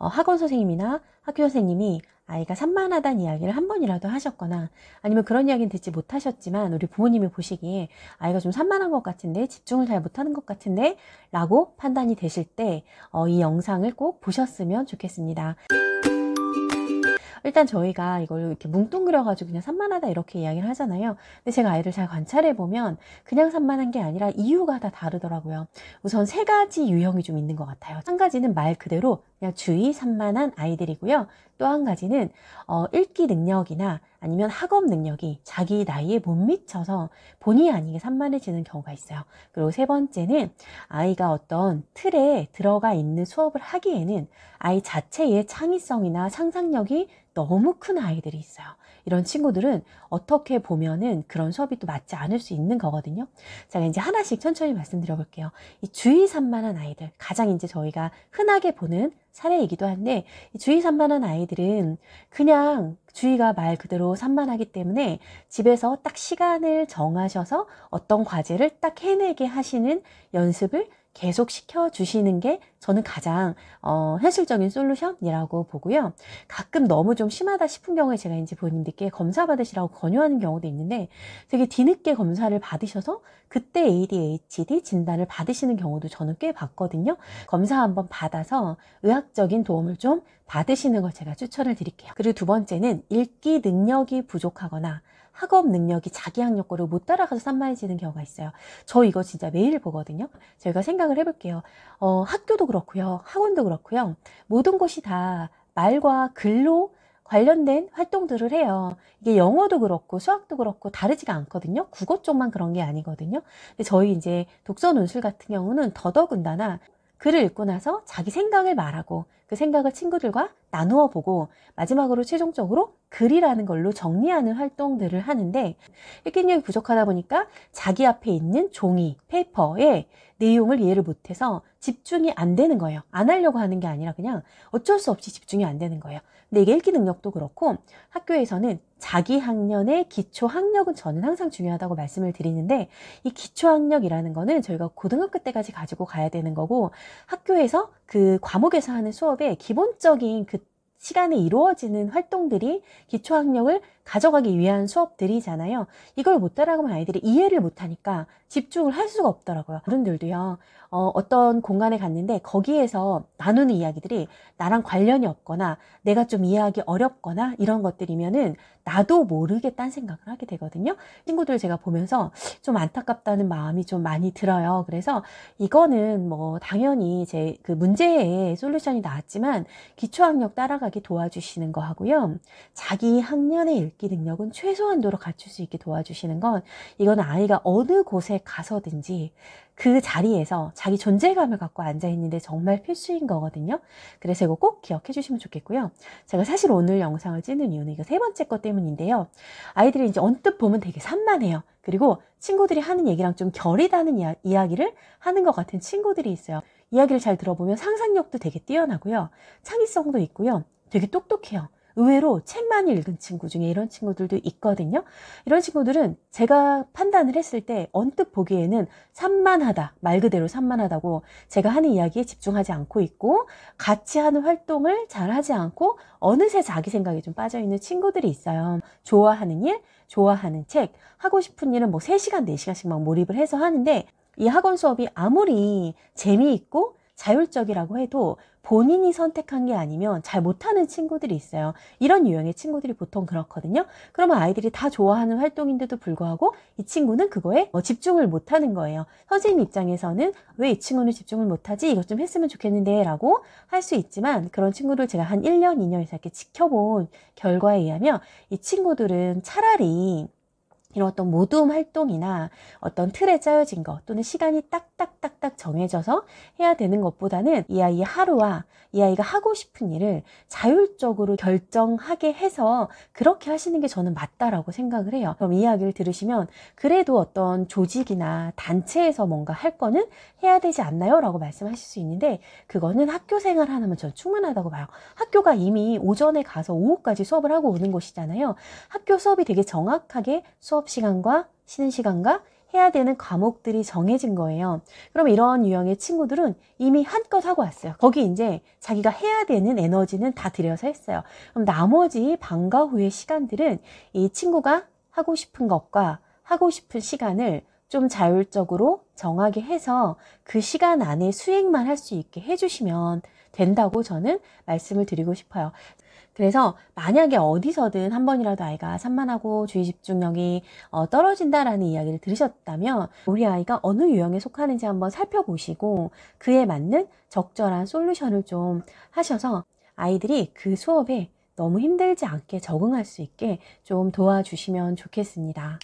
학원 선생님이나 학교 선생님이 아이가 산만하다는 이야기를 한 번이라도 하셨거나 아니면 그런 이야기는 듣지 못하셨지만 우리 부모님이 보시기에 아이가 좀 산만한 것 같은데 집중을 잘 못하는 것 같은데 라고 판단이 되실 때 이 영상을 꼭 보셨으면 좋겠습니다. 일단 저희가 이걸 이렇게 뭉뚱그려가지고 그냥 산만하다 이렇게 이야기를 하잖아요. 근데 제가 아이를 잘 관찰해보면 그냥 산만한 게 아니라 이유가 다 다르더라고요. 우선 세 가지 유형이 좀 있는 것 같아요. 한 가지는 말 그대로 그냥 주의 산만한 아이들이고요. 또 한 가지는 읽기 능력이나 아니면 학업 능력이 자기 나이에 못 미쳐서 본의 아니게 산만해지는 경우가 있어요. 그리고 세 번째는 아이가 어떤 틀에 들어가 있는 수업을 하기에는 아이 자체의 창의성이나 상상력이 너무 큰 아이들이 있어요. 이런 친구들은 어떻게 보면은 그런 수업이 또 맞지 않을 수 있는 거거든요. 제가 이제 하나씩 천천히 말씀드려 볼게요. 이 주의 산만한 아이들, 가장 이제 저희가 흔하게 보는 사례이기도 한데, 이 주의 산만한 아이들은 그냥 주의가 말 그대로 산만하기 때문에 집에서 딱 시간을 정하셔서 어떤 과제를 딱 해내게 하시는 연습을 계속 시켜주시는 게 저는 가장 현실적인 솔루션이라고 보고요. 가끔 너무 좀 심하다 싶은 경우에 제가 이제 본인들께 검사 받으시라고 권유하는 경우도 있는데 되게 뒤늦게 검사를 받으셔서 그때 ADHD 진단을 받으시는 경우도 저는 꽤 봤거든요. 검사 한번 받아서 의학적인 도움을 좀 받으시는 걸 제가 추천을 드릴게요. 그리고 두 번째는 읽기 능력이 부족하거나 학업 능력이 자기 학력고를 못 따라가서 산만해지는 경우가 있어요. 저 이거 진짜 매일 보거든요. 저희가 생각을 해볼게요. 학교도 그렇고요. 학원도 그렇고요. 모든 곳이 다 말과 글로 관련된 활동들을 해요. 이게 영어도 그렇고 수학도 그렇고 다르지가 않거든요. 국어 쪽만 그런 게 아니거든요. 근데 저희 이제 독서 논술 같은 경우는 더더군다나 글을 읽고 나서 자기 생각을 말하고 그 생각을 친구들과 나누어 보고 마지막으로 최종적으로 글이라는 걸로 정리하는 활동들을 하는데 읽기능력이 부족하다 보니까 자기 앞에 있는 종이, 페이퍼에 내용을 이해를 못해서 집중이 안 되는 거예요. 안 하려고 하는 게 아니라 그냥 어쩔 수 없이 집중이 안 되는 거예요. 근데 이게 읽기 능력도 그렇고 학교에서는 자기 학년의 기초 학력은 저는 항상 중요하다고 말씀을 드리는데 이 기초 학력이라는 거는 저희가 고등학교 때까지 가지고 가야 되는 거고 학교에서 그 과목에서 하는 수업의 기본적인 그 시간에 이루어지는 활동들이 기초학력을 가져가기 위한 수업들이잖아요. 이걸 못 따라가면 아이들이 이해를 못하니까 집중을 할 수가 없더라고요. 어른들도요. 어떤 공간에 갔는데 거기에서 나누는 이야기들이 나랑 관련이 없거나 내가 좀 이해하기 어렵거나 이런 것들이면은 나도 모르게 딴 생각을 하게 되거든요. 친구들 제가 보면서 좀 안타깝다는 마음이 좀 많이 들어요. 그래서 이거는 뭐 당연히 제 그 문제의 솔루션이 나왔지만 기초학력 따라가기 도와주시는 거 하고요. 자기 학년의 읽기 능력은 최소한도로 갖출 수 있게 도와주시는 건 이건 아이가 어느 곳에 가서든지 그 자리에서 자기 존재감을 갖고 앉아있는데 정말 필수인 거거든요. 그래서 이거 꼭 기억해 주시면 좋겠고요. 제가 사실 오늘 영상을 찍는 이유는 이거 세 번째 것 때문인데요. 아이들이 이제 언뜻 보면 되게 산만해요. 그리고 친구들이 하는 얘기랑 좀 결이 다른 이야기를 하는 것 같은 친구들이 있어요. 이야기를 잘 들어보면 상상력도 되게 뛰어나고요. 창의성도 있고요. 되게 똑똑해요. 의외로 책 많이 읽은 친구 중에 이런 친구들도 있거든요. 이런 친구들은 제가 판단을 했을 때 언뜻 보기에는 산만하다, 말 그대로 산만하다고 제가 하는 이야기에 집중하지 않고 있고 같이 하는 활동을 잘 하지 않고 어느새 자기 생각에 좀 빠져있는 친구들이 있어요. 좋아하는 일, 좋아하는 책, 하고 싶은 일은 뭐 3시간, 4시간씩 막 몰입을 해서 하는데 이 학원 수업이 아무리 재미있고 자율적이라고 해도 본인이 선택한 게 아니면 잘 못하는 친구들이 있어요. 이런 유형의 친구들이 보통 그렇거든요. 그러면 아이들이 다 좋아하는 활동인데도 불구하고 이 친구는 그거에 집중을 못하는 거예요. 선생님 입장에서는 왜 이 친구는 집중을 못하지? 이것 좀 했으면 좋겠는데 라고 할 수 있지만 그런 친구를 제가 한 1년, 2년 이상 이렇게 지켜본 결과에 의하면 이 친구들은 차라리 이런 어떤 모둠 활동이나 어떤 틀에 짜여진 것 또는 시간이 딱딱딱딱 정해져서 해야 되는 것보다는 이 아이의 하루와 이 아이가 하고 싶은 일을 자율적으로 결정하게 해서 그렇게 하시는 게 저는 맞다라고 생각을 해요. 그럼 이 이야기를 들으시면 그래도 어떤 조직이나 단체에서 뭔가 할 거는 해야 되지 않나요? 라고 말씀하실 수 있는데 그거는 학교 생활 하나면 저는 충분하다고 봐요. 학교가 이미 오전에 가서 오후까지 수업을 하고 오는 곳이잖아요. 학교 수업이 되게 정확하게 수업 시간과 쉬는 시간과 해야 되는 과목들이 정해진 거예요. 그럼 이런 유형의 친구들은 이미 한껏 하고 왔어요. 거기 이제 자기가 해야 되는 에너지는 다 들여서 했어요. 그럼 나머지 방과 후의 시간들은 이 친구가 하고 싶은 것과 하고 싶은 시간을 좀 자율적으로 정하게 해서 그 시간 안에 수행만 할 수 있게 해주시면 된다고 저는 말씀을 드리고 싶어요. 그래서 만약에 어디서든 한 번이라도 아이가 산만하고 주의 집중력이 떨어진다라는 이야기를 들으셨다면 우리 아이가 어느 유형에 속하는지 한번 살펴보시고 그에 맞는 적절한 솔루션을 좀 하셔서 아이들이 그 수업에 너무 힘들지 않게 적응할 수 있게 좀 도와주시면 좋겠습니다.